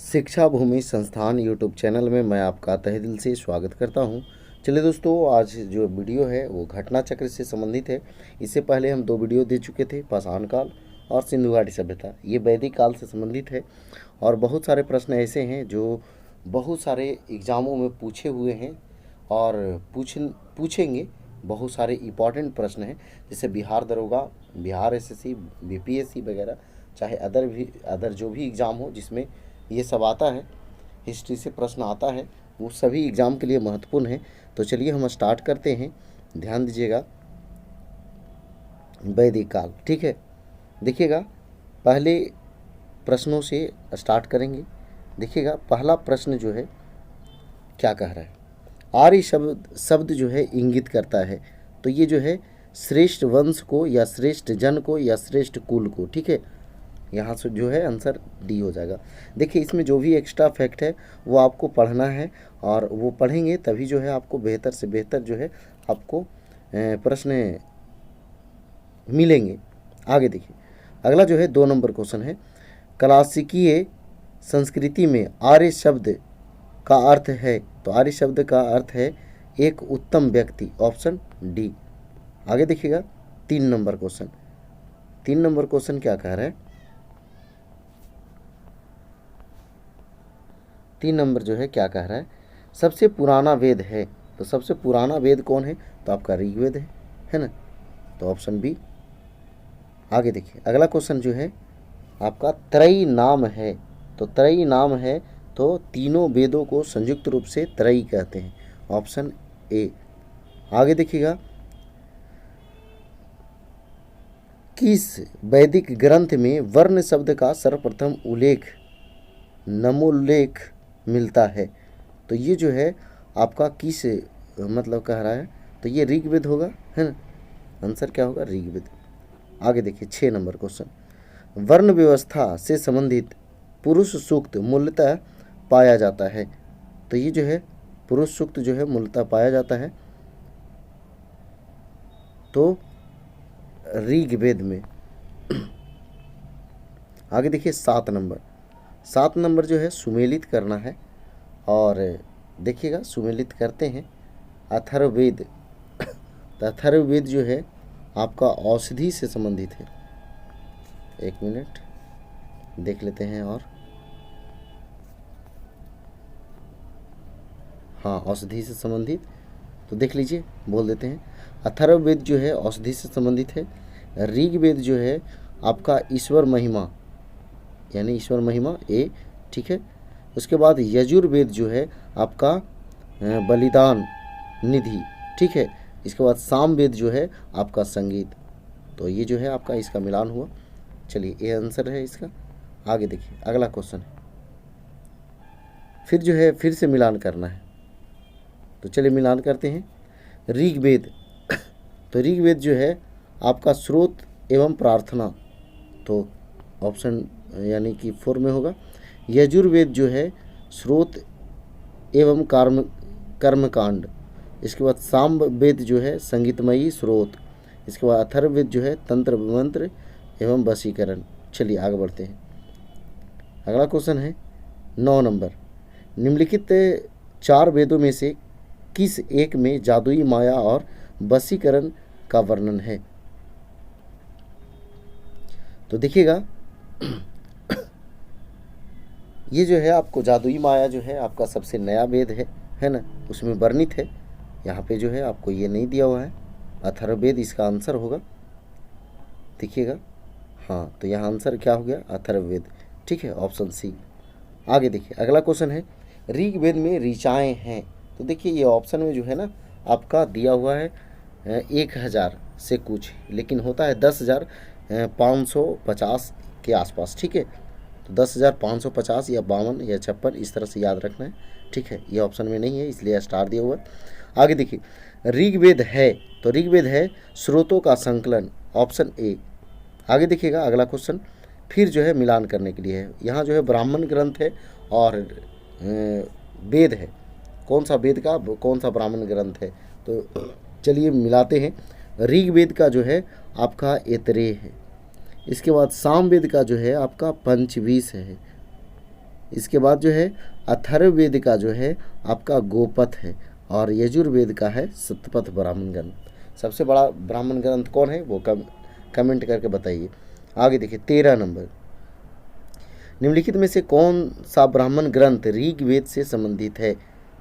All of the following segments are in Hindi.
शिक्षा भूमि संस्थान यूट्यूब चैनल में मैं आपका तहे दिल से स्वागत करता हूं। चलिए दोस्तों, आज जो वीडियो है वो घटना चक्र से संबंधित है। इससे पहले हम 2 वीडियो दे चुके थे, पाषाण काल और सिंधु घाटी सभ्यता। ये वैदिक काल से संबंधित है और बहुत सारे प्रश्न ऐसे हैं जो बहुत सारे एग्ज़ामों में पूछे हुए हैं और पूछेंगे। बहुत सारे इम्पॉर्टेंट प्रश्न हैं, जैसे बिहार दरोगा, बिहार एसएससी, बीपीएससी वगैरह, चाहे अदर जो भी एग्ज़ाम हो जिसमें ये सब आता है, हिस्ट्री से प्रश्न आता है, वो सभी एग्ज़ाम के लिए महत्वपूर्ण है। तो चलिए हम स्टार्ट करते हैं। ध्यान दीजिएगा, वैदिक काल, ठीक है। देखिएगा, पहले प्रश्नों से स्टार्ट करेंगे। देखिएगा, पहला प्रश्न जो है क्या कह रहा है। आर्य शब्द जो है इंगित करता है, तो ये जो है श्रेष्ठ वंश को या श्रेष्ठ जन को या श्रेष्ठ कुल को, ठीक है। यहाँ से जो है आंसर डी हो जाएगा। देखिए, इसमें जो भी एक्स्ट्रा फैक्ट है वो आपको पढ़ना है और वो पढ़ेंगे तभी जो है आपको बेहतर से बेहतर जो है आपको प्रश्न मिलेंगे। आगे देखिए, अगला जो है 2 नंबर क्वेश्चन है। क्लासिकीय संस्कृति में आर्य शब्द का अर्थ है, तो आर्य शब्द का अर्थ है एक उत्तम व्यक्ति, ऑप्शन डी। आगे देखिएगा 3 नंबर क्वेश्चन। 3 नंबर क्वेश्चन क्या कह रहा है। 3 नंबर जो है क्या कह रहा है, सबसे पुराना वेद है, तो सबसे पुराना वेद कौन है, तो आपका ऋग्वेद है ना, तो ऑप्शन बी। आगे देखिए, अगला क्वेश्चन जो है आपका त्रयी नाम है, तो त्रयी नाम है तो तीनों वेदों को संयुक्त रूप से त्रयी कहते हैं, ऑप्शन ए। आगे देखिएगा, किस वैदिक ग्रंथ में वर्ण शब्द का सर्वप्रथम उल्लेख नमोल्लेख मिलता है, तो ये जो है आपका किस मतलब कह रहा है, तो ये ऋग्वेद होगा, है ना। आंसर क्या होगा, ऋग्वेद। आगे देखिए 6 नंबर क्वेश्चन। वर्ण व्यवस्था से संबंधित पुरुष सूक्त मूलतः पाया जाता है, तो ये जो है पुरुष सूक्त जो है मूलतः पाया जाता है तो ऋग्वेद में। आगे देखिए 7 नंबर। 7 नंबर जो है सुमेलित करना है और देखिएगा सुमेलित करते हैं अथर्ववेद। तो अथर्ववेद जो है आपका औषधि से संबंधित है। 1 मिनट देख लेते हैं और हाँ, औषधि से संबंधित, तो देख लीजिए, बोल देते हैं। अथर्ववेद जो है औषधि से संबंधित है। ऋग्वेद जो है आपका ईश्वर महिमा, यानी ईश्वर महिमा ए, ठीक है। उसके बाद यजुर्वेद जो है आपका बलिदान निधि, ठीक है। इसके बाद सामवेद जो है आपका संगीत, तो ये जो है आपका इसका मिलान हुआ। चलिए, ये आंसर है इसका। आगे देखिए, अगला क्वेश्चन है, फिर जो है फिर से मिलान करना है, तो चलिए मिलान करते हैं। ऋग्वेद, तो ऋग्वेद जो है आपका स्रोत एवं प्रार्थना, तो ऑप्शन यानी कि 4 में होगा। यजुर्वेद जो है स्रोत एवं कर्मकांड। इसके बाद सामवेद जो है संगीतमयी स्रोत। इसके बाद अथर्ववेद जो है तंत्र मंत्र एवं वशीकरण। चलिए आगे बढ़ते हैं। अगला क्वेश्चन है 9 नंबर। निम्नलिखित 4 वेदों में से किस एक में जादुई माया और वशीकरण का वर्णन है, तो देखिएगा ये जो है आपको जादुई माया जो है आपका सबसे नया वेद है ना, उसमें वर्णित है। यहाँ पे जो है आपको ये नहीं दिया हुआ है, अथर्ववेद इसका आंसर होगा। देखिएगा, हाँ, तो यहाँ आंसर क्या हो गया, अथर्ववेद, ठीक है, ऑप्शन सी। आगे देखिए, अगला क्वेश्चन है ऋग्वेद में ऋचाएँ हैं, तो देखिए ये ऑप्शन में जो है ना आपका दिया हुआ है 1000 से कुछ, लेकिन होता है 10,550 के आसपास, ठीक है। तो 10,550 या 52 या 56 इस तरह से याद रखना है, ठीक है। ये ऑप्शन में नहीं है इसलिए स्टार दिया हुआ है। आगे देखिए, ऋग्वेद है, तो ऋग्वेद है स्रोतों का संकलन, ऑप्शन ए। आगे देखिएगा, अगला क्वेश्चन फिर जो है मिलान करने के लिए है। यहाँ जो है ब्राह्मण ग्रंथ है और वेद है, कौन सा वेद का कौन सा ब्राह्मण ग्रंथ है, तो चलिए मिलाते हैं। ऋग्वेद का जो है आपका ऐतरेय है। इसके बाद सामवेद का जो है आपका पंचवीस है, इसके बाद जो है अथर्ववेद का जो है आपका गोपथ है, और यजुर्वेद का है शतपथ ब्राह्मण ग्रंथ। सबसे बड़ा ब्राह्मण ग्रंथ कौन है वो कमेंट करके बताइए। आगे देखिए 13 नंबर, निम्नलिखित में से कौन सा ब्राह्मण ग्रंथ ऋग्वेद से संबंधित है?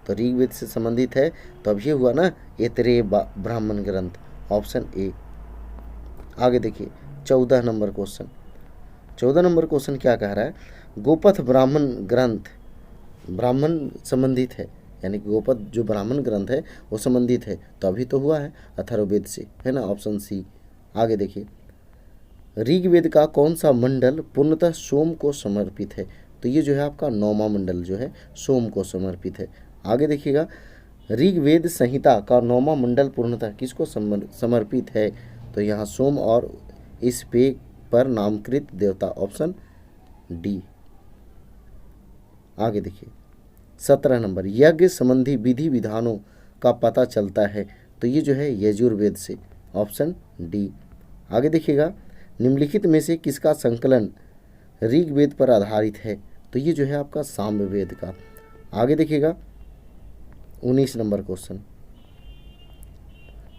तो ऋग्वेद से संबंधित है तो अब ये हुआ ना ऐतरेय ब्राह्मण ग्रंथ, ऑप्शन ए। आगे देखिए 14 नंबर क्वेश्चन। 14 नंबर क्वेश्चन क्या कह रहा है? गोपथ ब्राह्मण ग्रंथ ब्राह्मण संबंधित है, यानी कि गोपथ जो ब्राह्मण ग्रंथ है वो संबंधित है, तो अभी तो हुआ है अथर्ववेद से, है ना, ऑप्शन सी। आगे देखिए ऋग्वेद का कौन सा मंडल पूर्णतः सोम को समर्पित है? तो ये जो है आपका 9वां मंडल जो है सोम को समर्पित है। आगे देखिएगा ऋग्वेद संहिता का 9वां मंडल पूर्णतः किसको समर्पित है? तो यहाँ सोम और इस पे पर नामकृत देवता, ऑप्शन डी। आगे देखिए 17 नंबर, यज्ञ संबंधी विधि विधानों का पता चलता है, तो ये जो है यजुर्वेद से, ऑप्शन डी। आगे देखिएगा निम्नलिखित में से किसका संकलन ऋग्वेद पर आधारित है? तो ये जो है आपका सामवेद का। आगे देखिएगा 19 नंबर क्वेश्चन।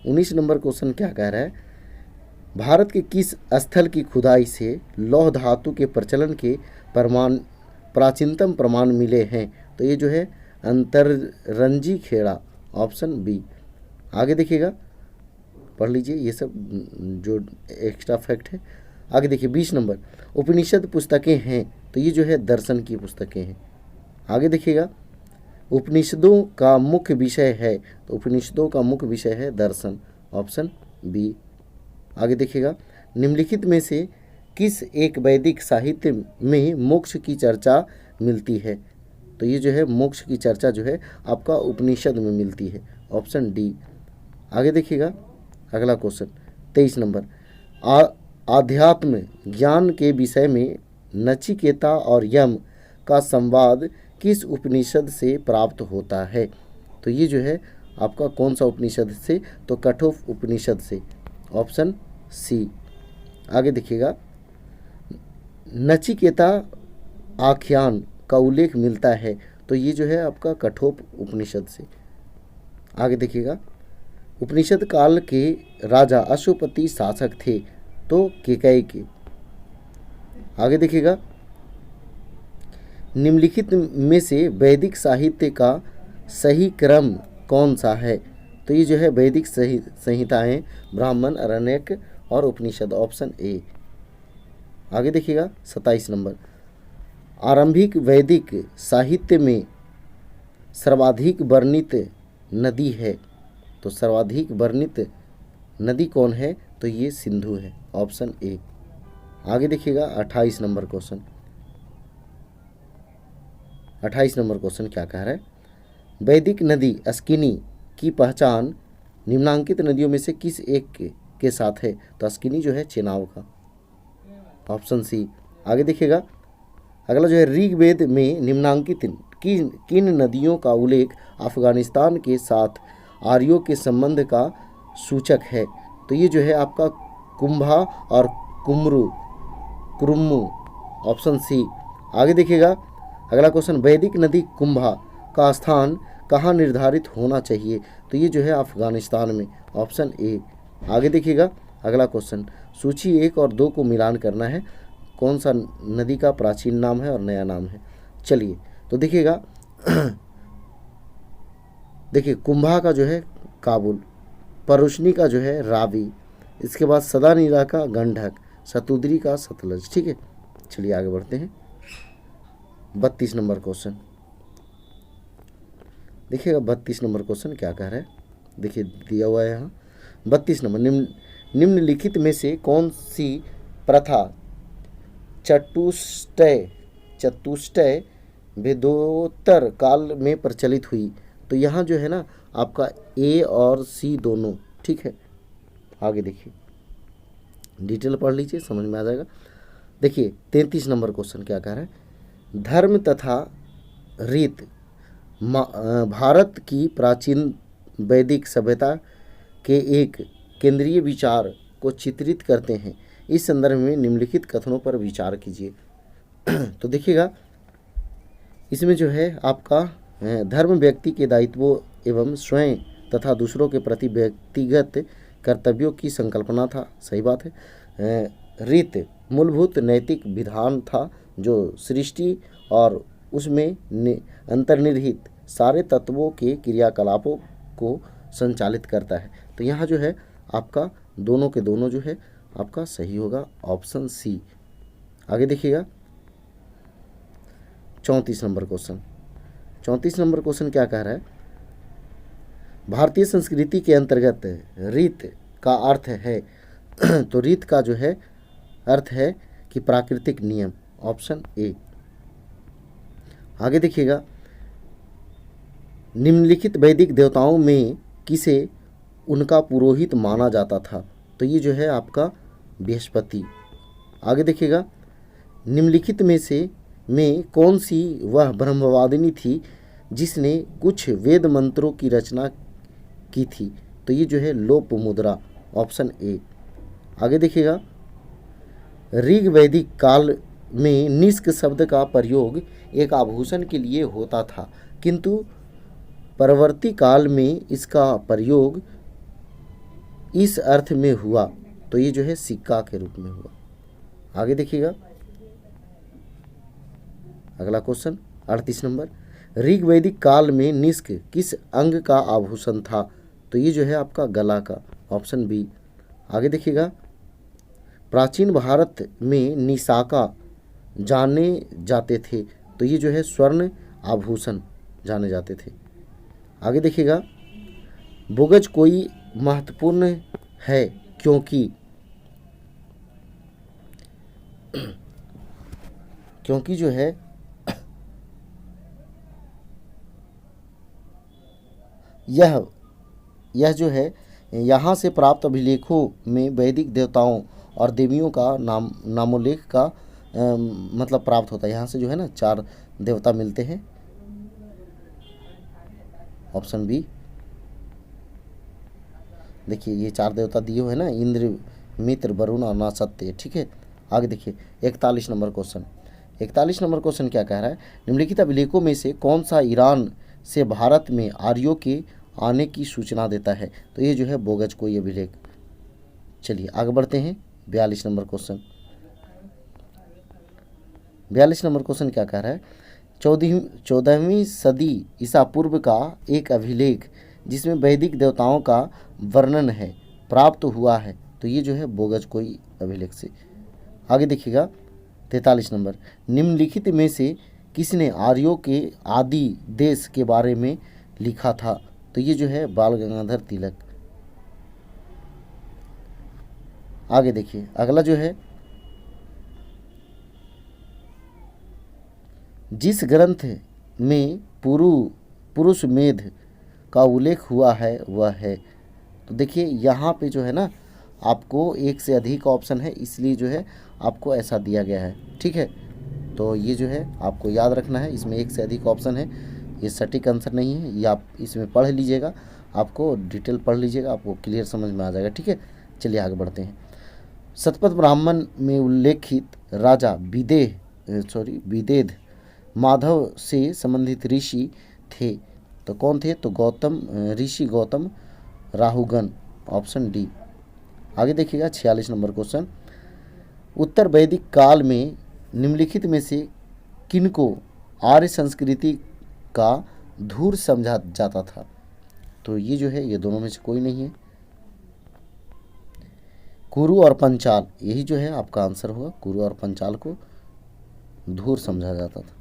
19 नंबर क्वेश्चन क्या कह रहा है? भारत के किस स्थल की खुदाई से लौह धातु के प्रचलन के प्राचीनतम प्रमाण मिले हैं? तो ये जो है अंतररंजी खेड़ा, ऑप्शन बी। आगे देखिएगा पढ़ लीजिए ये सब जो एक्स्ट्रा फैक्ट है। आगे देखिए 20 नंबर, उपनिषद पुस्तकें हैं, तो ये जो है दर्शन की पुस्तकें हैं। आगे देखिएगा उपनिषदों का मुख्य विषय है, तो उपनिषदों का मुख्य विषय है दर्शन, ऑप्शन बी। आगे देखिएगा निम्नलिखित में से किस एक वैदिक साहित्य में मोक्ष की चर्चा मिलती है? तो ये जो है मोक्ष की चर्चा जो है आपका उपनिषद में मिलती है, ऑप्शन डी। आगे देखिएगा अगला क्वेश्चन 23 नंबर, आध्यात्म ज्ञान के विषय में नचिकेता और यम का संवाद किस उपनिषद से प्राप्त होता है? तो ये जो है आपका कौन सा उपनिषद से? तो कठोप उपनिषद से, ऑप्शन सी। आगे देखिएगा नचिकेता आख्यान का उल्लेख मिलता है, तो ये जो है आपका कठोप उपनिषद से। आगे देखिएगा उपनिषद काल के राजा अश्वपति शासक थे, तो केकई के। आगे देखिएगा निम्नलिखित में से वैदिक साहित्य का सही क्रम कौन सा है? तो ये जो है वैदिक संहिताएं ब्राह्मण, अरण्यक और उपनिषद, ऑप्शन ए। आगे देखिएगा 27 नंबर, आरंभिक वैदिक साहित्य में सर्वाधिक वर्णित नदी है, तो सर्वाधिक वर्णित नदी कौन है? तो ये सिंधु है, ऑप्शन ए। आगे देखिएगा 28 नंबर क्वेश्चन। 28 नंबर क्वेश्चन क्या कह रहा है? वैदिक नदी अस्किनी की पहचान निम्नांकित नदियों में से किस एक के साथ है? तो अस्किनी जो है चेनाब का, ऑप्शन सी। आगे देखिएगा अगला जो है ऋग्वेद में निम्नांकित किन नदियों का उल्लेख अफगानिस्तान के साथ आर्यों के संबंध का सूचक है? तो ये जो है आपका कुंभा और कुरुम्मू, ऑप्शन सी। आगे देखिएगा अगला क्वेश्चन, वैदिक नदी कुंभा का स्थान कहाँ निर्धारित होना चाहिए? तो ये जो है अफगानिस्तान में, ऑप्शन ए। आगे देखिएगा अगला क्वेश्चन, सूची 1 और 2 को मिलान करना है, कौन सा नदी का प्राचीन नाम है और नया नाम है। चलिए तो देखिएगा देखिए कुंभा का जो है काबुल, परुशनी का जो है रावी, इसके बाद सदानीला का गंडक, सतुद्री का सतलज। ठीक है, चलिए आगे बढ़ते हैं। 32 नंबर क्वेश्चन देखिएगा 32 नंबर क्वेश्चन क्या कह रहा है? देखिए दिया हुआ है यहाँ 32 नंबर, निम्नलिखित में से कौन सी प्रथा चतुष्टय वेदोत्तर काल में प्रचलित हुई? तो यहाँ जो है ना आपका ए और सी दोनों, ठीक है। आगे देखिए डिटेल पढ़ लीजिए, समझ में आ जाएगा। देखिए 33 नंबर क्वेश्चन क्या कह रहा है? धर्म तथा रीत भारत की प्राचीन वैदिक सभ्यता के एक केंद्रीय विचार को चित्रित करते हैं। इस संदर्भ में निम्नलिखित कथनों पर विचार कीजिए। तो देखिएगा इसमें जो है आपका धर्म व्यक्ति के दायित्वों एवं स्वयं तथा दूसरों के प्रति व्यक्तिगत कर्तव्यों की संकल्पना था, सही बात है। रीत मूलभूत नैतिक विधान था जो सृष्टि और उसमें अंतर्निहित सारे तत्वों के क्रियाकलापों को संचालित करता है। तो यहाँ जो है आपका दोनों के दोनों जो है आपका सही होगा, ऑप्शन सी। आगे देखिएगा 34 नंबर क्वेश्चन। 34 नंबर क्वेश्चन क्या कह रहा है? भारतीय संस्कृति के अंतर्गत रीत का अर्थ है तो रीत का जो है अर्थ है कि प्राकृतिक नियम, ऑप्शन ए। आगे देखिएगा, निम्नलिखित वैदिक देवताओं में किसे उनका पुरोहित माना जाता था? तो ये जो है आपका बृहस्पति। आगे देखिएगा, निम्नलिखित में कौन सी वह ब्रह्मवादिनी थी जिसने कुछ वेद मंत्रों की रचना की थी? तो ये जो है लोपामुद्रा, ऑप्शन ए। आगे देखिएगा, ऋग वैदिक काल में निष्क शब्द का प्रयोग एक आभूषण के लिए होता था, किंतु परवर्ती काल में इसका प्रयोग इस अर्थ में हुआ। तो ये जो है सिक्का के रूप में हुआ। आगे देखिएगा अगला क्वेश्चन 38 नंबर, ऋग वैदिक काल में निष्क किस अंग का आभूषण था? तो ये जो है आपका गला का, ऑप्शन बी। आगे देखिएगा, प्राचीन भारत में निशाका जाने जाते थे, तो ये जो है स्वर्ण आभूषण जाने जाते थे। आगे देखिएगा, बोगज कोई महत्वपूर्ण है क्योंकि जो है यह जो है यहाँ से प्राप्त अभिलेखों में वैदिक देवताओं और देवियों का नामोल्लेख का मतलब प्राप्त होता है। यहाँ से जो है ना 4 देवता मिलते हैं, ऑप्शन बी। देखिए ये 4 देवता दिए हुए हैं ना, इंद्र, मित्र, वरुण और नासत्य, ठीक है। आगे देखिए 41 नंबर क्वेश्चन। 41 नंबर क्वेश्चन क्या कह रहा है? निम्नलिखित अभिलेखों में से कौन सा ईरान से भारत में आर्यों के आने की सूचना देता है? तो ये जो है बोगज कोई अभिलेख। चलिए आगे बढ़ते हैं 42 नंबर क्वेश्चन। 42 नंबर क्वेश्चन क्या कह रहा है? 14वीं सदी ईसा पूर्व का एक अभिलेख जिसमें वैदिक देवताओं का वर्णन है प्राप्त हुआ है। तो ये जो है बोगज कोई अभिलेख से। आगे देखिएगा 43 नंबर, निम्नलिखित में से किसने आर्यों के आदि देश के बारे में लिखा था? तो ये जो है बाल गंगाधर तिलक। आगे देखिए अगला जो है, जिस ग्रंथ में पुरुष मेध का उल्लेख हुआ है वह है। तो देखिए यहाँ पे जो है ना आपको एक से अधिक ऑप्शन है, इसलिए जो है आपको ऐसा दिया गया है, ठीक है। तो ये जो है आपको याद रखना है, इसमें एक से अधिक ऑप्शन है, ये सटीक आंसर नहीं है। ये आप इसमें पढ़ लीजिएगा, आपको डिटेल पढ़ लीजिएगा, आपको क्लियर समझ में आ जाएगा, ठीक है। चलिए आगे बढ़ते हैं। शतपथ ब्राह्मण में उल्लेखित राजा विदेध माधव से संबंधित ऋषि थे। तो कौन थे? तो ऋषि गौतम राहुगण, ऑप्शन डी। आगे देखिएगा 46 नंबर क्वेश्चन, उत्तर वैदिक काल में निम्नलिखित में से किनको आर्य संस्कृति का धूर समझा जाता था? तो ये जो है ये दोनों में से कोई नहीं है, कुरु और पंचाल, यही जो है आपका आंसर होगा। कुरु और पंचाल को धूर समझा जाता था।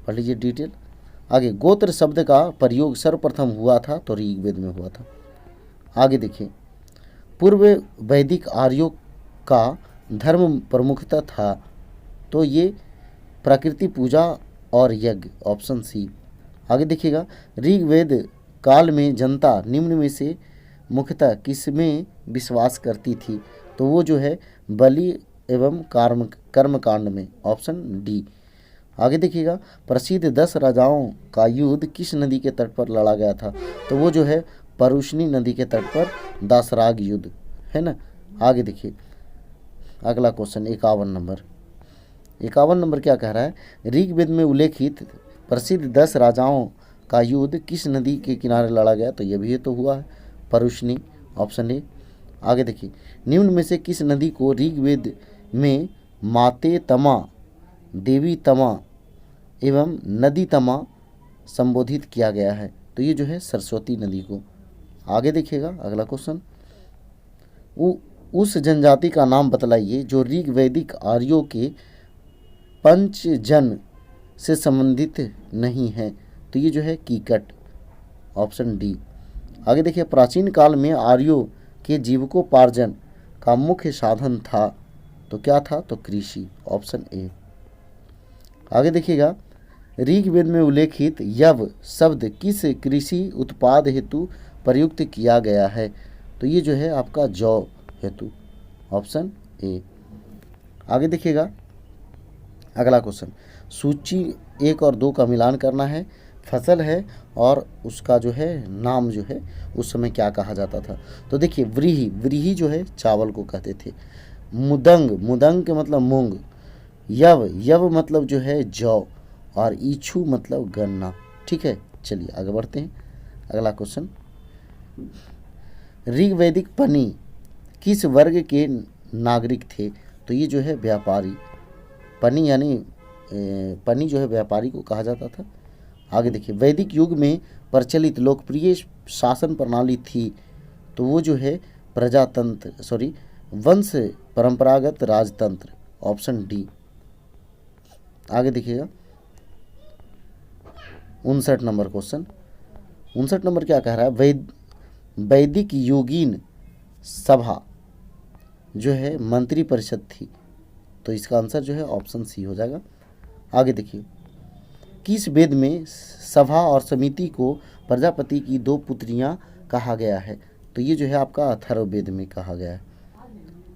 पढ़ लीजिए डिटेल। आगे, गोत्र शब्द का प्रयोग सर्वप्रथम हुआ था तो ऋग्वेद में हुआ था। आगे देखिए, पूर्व वैदिक आर्यों का धर्म प्रमुखता था तो ये प्रकृति पूजा और यज्ञ, ऑप्शन सी। आगे देखिएगा, ऋग्वेद काल में जनता निम्न में से मुख्यतः किसमें विश्वास करती थी? तो वो जो है बलि एवं कर्मकांड में, ऑप्शन डी। आगे देखिएगा, प्रसिद्ध 10 राजाओं का युद्ध किस नदी के तट पर लड़ा गया था? तो वो जो है परुष्णी नदी के तट पर दासराग युद्ध, है ना। आगे देखिए अगला क्वेश्चन 51 नंबर। 51 नंबर क्या कह रहा है? ऋग्वेद में उल्लेखित प्रसिद्ध 10 राजाओं का युद्ध किस नदी के किनारे लड़ा गया? तो ये भी तो हुआ है, परुष्णी, ऑप्शन ए। आगे देखिए, निम्न में से किस नदी को ऋग्वेद में माते तमा, देवी तमा एवं नदी तमा संबोधित किया गया है? तो ये जो है सरस्वती नदी को। आगे देखिएगा अगला क्वेश्चन, उस जनजाति का नाम बतलाइए जो ऋग्वैदिक आर्यों के पंचजन से संबंधित नहीं है? तो ये जो है कीकट, ऑप्शन डी। आगे देखिए, प्राचीन काल में आर्यों के जीविकोपार्जन का मुख्य साधन था, तो क्या था? तो कृषि, ऑप्शन ए। आगे देखिएगा, ऋग्वेद में उल्लेखित यव शब्द किस कृषि उत्पाद हेतु प्रयुक्त किया गया है? तो ये जो है आपका जौ हेतु, ऑप्शन ए। आगे देखिएगा अगला क्वेश्चन, सूची 1 और 2 का मिलान करना है। फसल है और उसका जो है नाम जो है उस समय क्या कहा जाता था? तो देखिए, व्रीहि, व्रीहि जो है चावल को कहते थे। मुदंग, मुदंग के मतलब मूंग। यव, यव मतलब जो है जौ। और ईछू मतलब गन्ना। ठीक है, चलिए आगे बढ़ते हैं। अगला क्वेश्चन, ऋग्वैदिक पनी किस वर्ग के नागरिक थे? तो ये जो है व्यापारी। पनी यानी पनी जो है व्यापारी को कहा जाता था। आगे देखिए, वैदिक युग में प्रचलित लोकप्रिय शासन प्रणाली थी, तो वो जो है प्रजातंत्र, वंश परंपरागत राजतंत्र, ऑप्शन डी। आगे देखिएगा 59 नंबर क्वेश्चन, 59 नंबर क्या कह रहा है? वैदिक योगीन सभा जो है मंत्री परिषद थी, तो इसका आंसर जो है ऑप्शन सी हो जाएगा। आगे देखिए, किस वेद में सभा और समिति को प्रजापति की 2 पुत्रियां कहा गया है? तो ये जो है आपका अथर्ववेद में कहा गया है।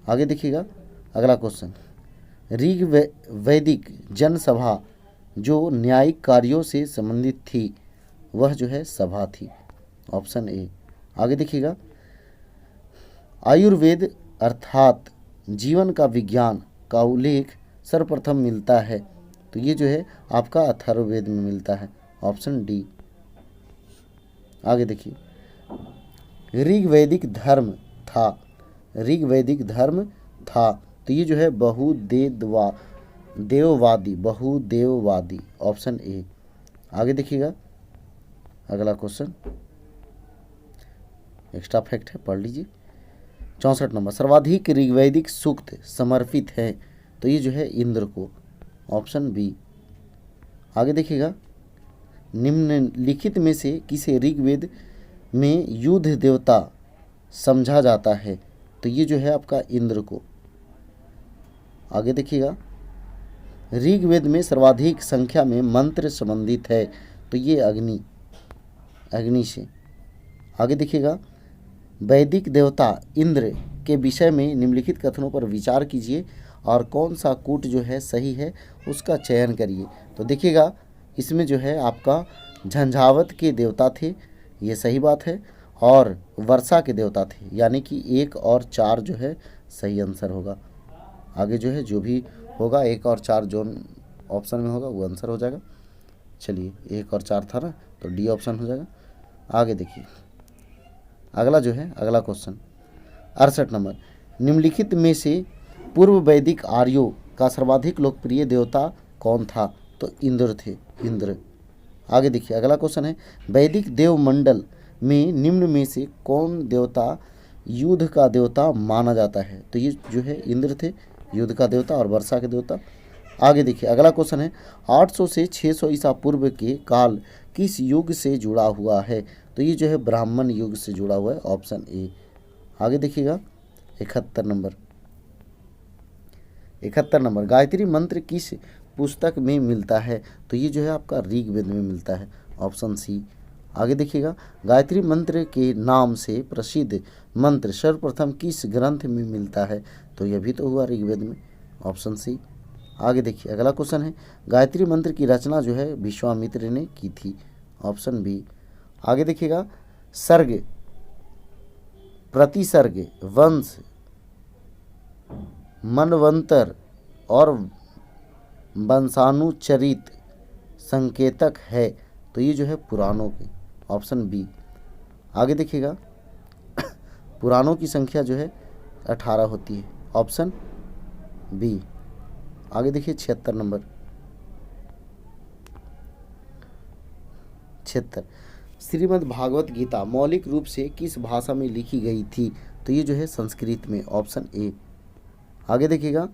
आगे देखिएगा अगला क्वेश्चन, ऋग्वैदिक जनसभा जो न्यायिक कार्यों से संबंधित थी वह जो है सभा थी, ऑप्शन ए। आगे देखिएगा, आयुर्वेद अर्थात जीवन का विज्ञान का उल्लेख सर्वप्रथम मिलता है, तो ये जो है आपका अथर्ववेद में मिलता है, ऑप्शन डी। आगे देखिए, ऋग्वैदिक धर्म था, ऋग्वैदिक धर्म था, तो ये जो है बहुदेववादी, ऑप्शन ए। आगे देखिएगा अगला क्वेश्चन, एक्स्ट्रा फैक्ट है, पढ़ लीजिए। 64 नंबर, सर्वाधिक ऋग्वैदिक सूक्त समर्पित है, तो ये जो है इंद्र को, ऑप्शन बी। आगे देखिएगा, निम्नलिखित में से किसे ऋग्वेद में युद्ध देवता समझा जाता है? तो ये जो है आपका इंद्र को। आगे देखिएगा, ऋग्वेद में सर्वाधिक संख्या में मंत्र संबंधित है, तो ये अग्नि से। आगे देखिएगा, वैदिक देवता इंद्र के विषय में निम्नलिखित कथनों पर विचार कीजिए और कौन सा कूट जो है सही है उसका चयन करिए। तो देखिएगा, इसमें जो है आपका झंझावत के देवता थे, ये सही बात है, और वर्षा के देवता थे, यानी कि 1 और 4 जो है सही आंसर होगा। आगे जो है जो भी होगा 1 और 4 जो ऑप्शन में होगा वो आंसर हो जाएगा। चलिए, 1 और 4 था ना, तो डी ऑप्शन हो जाएगा। आगे देखिए अगला जो है अगला क्वेश्चन 68 नंबर, निम्नलिखित में से पूर्व वैदिक आर्यों का सर्वाधिक लोकप्रिय देवता कौन था? तो इंद्र थे, इंद्र। आगे देखिए अगला क्वेश्चन है, वैदिक देवमंडल में निम्न में से कौन देवता युद्ध का देवता माना जाता है? तो ये जो है इंद्र थे, युद्ध का देवता और वर्षा के देवता। आगे देखिए अगला क्वेश्चन है, 800 से 600 ईसा पूर्व के काल किस युग से जुड़ा हुआ है? तो ये जो है ब्राह्मण युग से जुड़ा हुआ है, ऑप्शन ए। आगे देखिएगा 71 नंबर, गायत्री मंत्र किस पुस्तक में मिलता है? तो ये जो है आपका ऋग्वेद में मिलता है, ऑप्शन सी। आगे देखिएगा, गायत्री मंत्र के नाम से प्रसिद्ध मंत्र सर्वप्रथम किस ग्रंथ में मिलता है? तो यह भी तो हुआ ऋग्वेद में, ऑप्शन सी। आगे देखिए अगला क्वेश्चन है, गायत्री मंत्र की रचना जो है विश्वामित्र ने की थी, ऑप्शन बी। आगे देखिएगा, सर्ग, प्रतिसर्ग, वंश, मनवंतर और वंशानुचरित संकेतक है, तो ये जो है पुराणों की, ऑप्शन बी। आगे देखिएगा पुराणों की संख्या जो है 18 होती है, ऑप्शन बी। आगे देखिए 76 नंबर, 76, श्रीमद् भागवत गीता मौलिक रूप से किस भाषा में लिखी गई थी, तो ये जो है संस्कृत में, ऑप्शन ए। आगे देखिएगा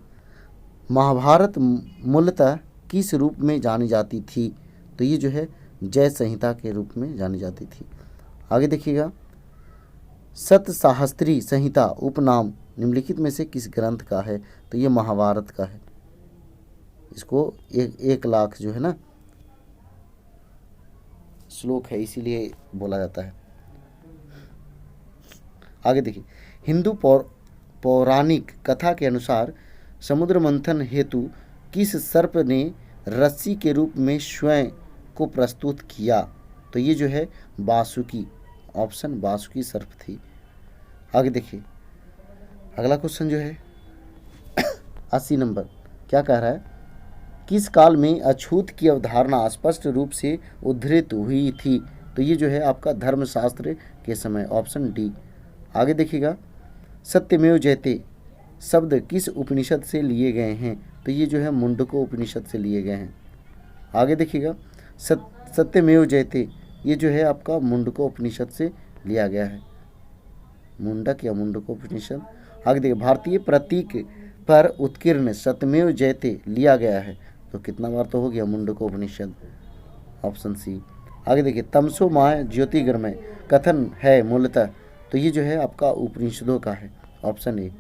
महाभारत मूलतः किस रूप में जानी जाती थी, तो ये जो है जय संहिता के रूप में जानी जाती थी। आगे देखिएगा सतसाहस्त्री संहिता उपनाम निम्नलिखित में से किस ग्रंथ का है, तो ये महाभारत का है। इसको 1 लाख जो है ना श्लोक है, इसीलिए बोला जाता है। आगे देखिए हिंदू पौराणिक कथा के अनुसार समुद्र मंथन हेतु किस सर्प ने रस्सी के रूप में स्वयं को प्रस्तुत किया, तो ये जो है वासुकी, ऑप्शन वासुकी सर्प थी। आगे देखिए अगला क्वेश्चन जो है 80 नंबर, क्या कह रहा है, किस काल में अछूत की अवधारणा स्पष्ट रूप से उद्धृत हुई थी, तो ये जो है आपका धर्मशास्त्र के समय, ऑप्शन डी। आगे देखिएगा सत्यमेव जयते शब्द किस उपनिषद से लिए गए हैं, तो ये जो है मुंडको उपनिषद से लिए गए हैं। आगे देखिएगा सत्यमेव जयते ये जो है आपका मुंडको उपनिषद से लिया गया है, मुंडक या मुंडको उपनिषद। आगे देखिए भारतीय प्रतीक पर उत्कीर्ण सत्यमेव जयते लिया गया है, तो कितना बार तो हो गया मुंडको उपनिषद, ऑप्शन सी। आगे देखिए तमसो माय ज्योतिर्गमय कथन है मूलतः, तो ये जो है आपका उपनिषदों का है, ऑप्शन ए।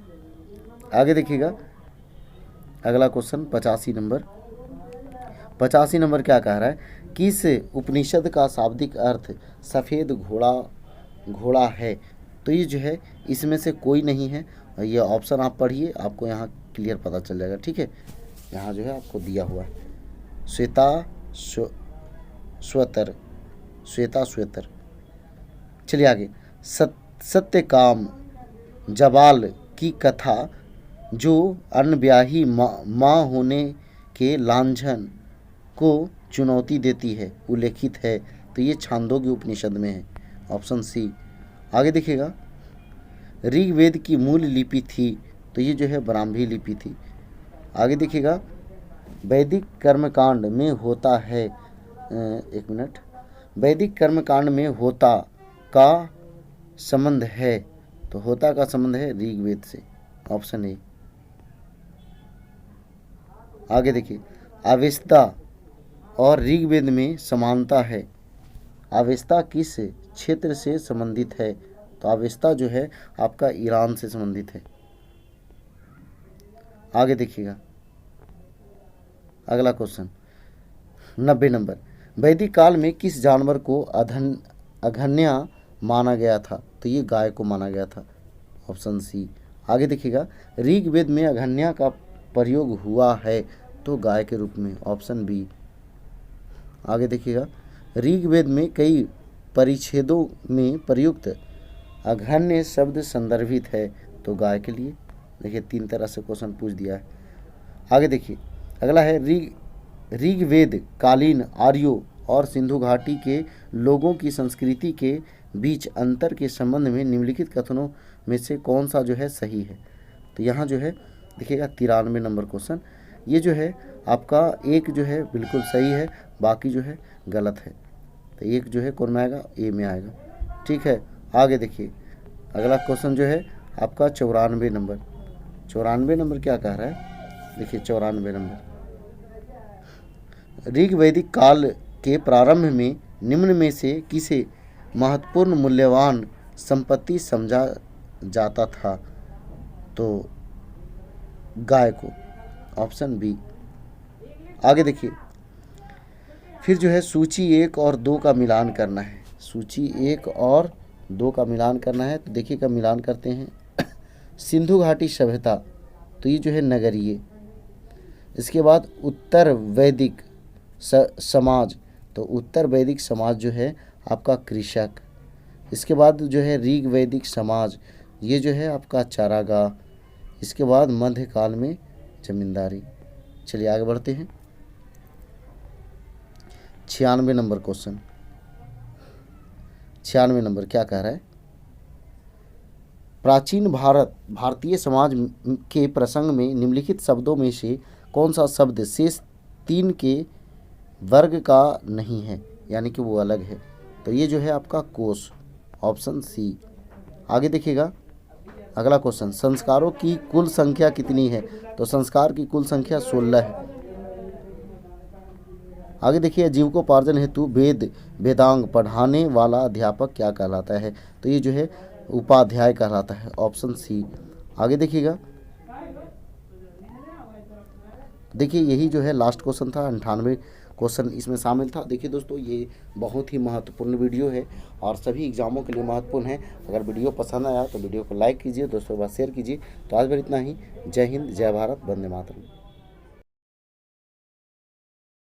आगे देखिएगा अगला क्वेश्चन 85 नंबर, 85 नंबर क्या कह रहा है, किस उपनिषद का शाब्दिक अर्थ सफ़ेद घोड़ा है, तो ये जो है इसमें से कोई नहीं है, ये ऑप्शन आप पढ़िए, आपको यहाँ क्लियर पता चल जाएगा। ठीक है, यहाँ जो है आपको दिया हुआ है श्वेता श्वेतर। चलिए आगे सत्यकाम जबाल की कथा जो अनब्याही माँ होने के लांछन को चुनौती देती है उल्लेखित है, तो ये छांदोग्य उपनिषद में है, ऑप्शन सी। आगे देखिएगा ऋग्वेद की मूल लिपि थी, तो ये जो है ब्राह्मी लिपि थी। आगे देखिएगा वैदिक कर्मकांड में होता है, एक मिनट, वैदिक कर्मकांड में होता का संबंध है, तो होता का संबंध है ऋग्वेद से, ऑप्शन ए। आगे देखिए अवेस्ता और ऋग्वेद में समानता है, अवेस्ता किस क्षेत्र से संबंधित है, तो अवेस्ता जो है आपका ईरान से संबंधित है। आगे देखिएगा अगला क्वेश्चन 90 नंबर, वैदिक काल में किस जानवर को अघन्या माना गया था, तो ये गाय को माना गया था, ऑप्शन सी। आगे देखिएगा ऋग्वेद में अघन्या का प्रयोग हुआ है, तो गाय के रूप में, ऑप्शन बी। आगे देखिएगा ऋग्वेद में कई परिच्छेदों में प्रयुक्त अघन्य शब्द संदर्भित है, तो गाय के लिए। देखिए 3 तरह से क्वेश्चन पूछ दिया है। आगे देखिए अगला है ऋग्वेद कालीन आर्यों और सिंधु घाटी के लोगों की संस्कृति के बीच अंतर के संबंध में निम्नलिखित कथनों में से कौन सा जो है सही है, तो यहाँ जो है देखिएगा 93 नंबर क्वेश्चन, ये जो है आपका एक जो है बिल्कुल सही है, बाकी जो है गलत है, तो एक जो है कौन में आएगा, ए में आएगा। ठीक है, आगे देखिए अगला क्वेश्चन जो है आपका 94 नंबर, 94 नंबर क्या कह रहा है, देखिए 94 नंबर, ऋग्वैदिक काल के प्रारंभ में निम्न में से किसे महत्वपूर्ण मूल्यवान संपत्ति समझा जाता था, तो गाय को, ऑप्शन बी। आगे देखिए फिर जो है सूची 1 और 2 का मिलान करना है, सूची 1 और 2 का मिलान करना है, तो देखिए का मिलान करते हैं सिंधु घाटी सभ्यता, तो ये जो है नगरीय। इसके बाद उत्तर वैदिक समाज, तो उत्तर वैदिक समाज जो है आपका कृषक। इसके बाद जो है ऋग वैदिक समाज, ये जो है आपका चारागाह। इसके बाद मध्यकाल में जमींदारी। चलिए आगे बढ़ते हैं। 96 नंबर क्वेश्चन, 96 नंबर क्या कह रहा है? प्राचीन भारतीय समाज के प्रसंग में निम्नलिखित शब्दों में से कौन सा शब्द शेष 3 के वर्ग का नहीं है, यानी कि वो अलग है? तो ये जो है आपका कोश, ऑप्शन सी। आगे देखिएगा अगला क्वेश्चन, संस्कारों की कुल संख्या कितनी है? तो संस्कार की कुल संख्या 16 है। आगे देखिए, जीविकोपार्जन हेतु वेदांग पढ़ाने वाला अध्यापक क्या कहलाता है? तो ये जो है उपाध्याय कहलाता है, ऑप्शन सी। आगे देखिएगा, देखिए यही जो है लास्ट क्वेश्चन था, 98 क्वेश्चन इसमें शामिल था। देखिए दोस्तों, ये बहुत ही महत्वपूर्ण वीडियो है और सभी एग्जामों के लिए महत्वपूर्ण है। अगर वीडियो पसंद आया तो वीडियो को लाइक कीजिए, दोस्तों के साथ शेयर कीजिए। तो आज भर इतना ही। जय हिंद, जय भारत, वंदे मातरम।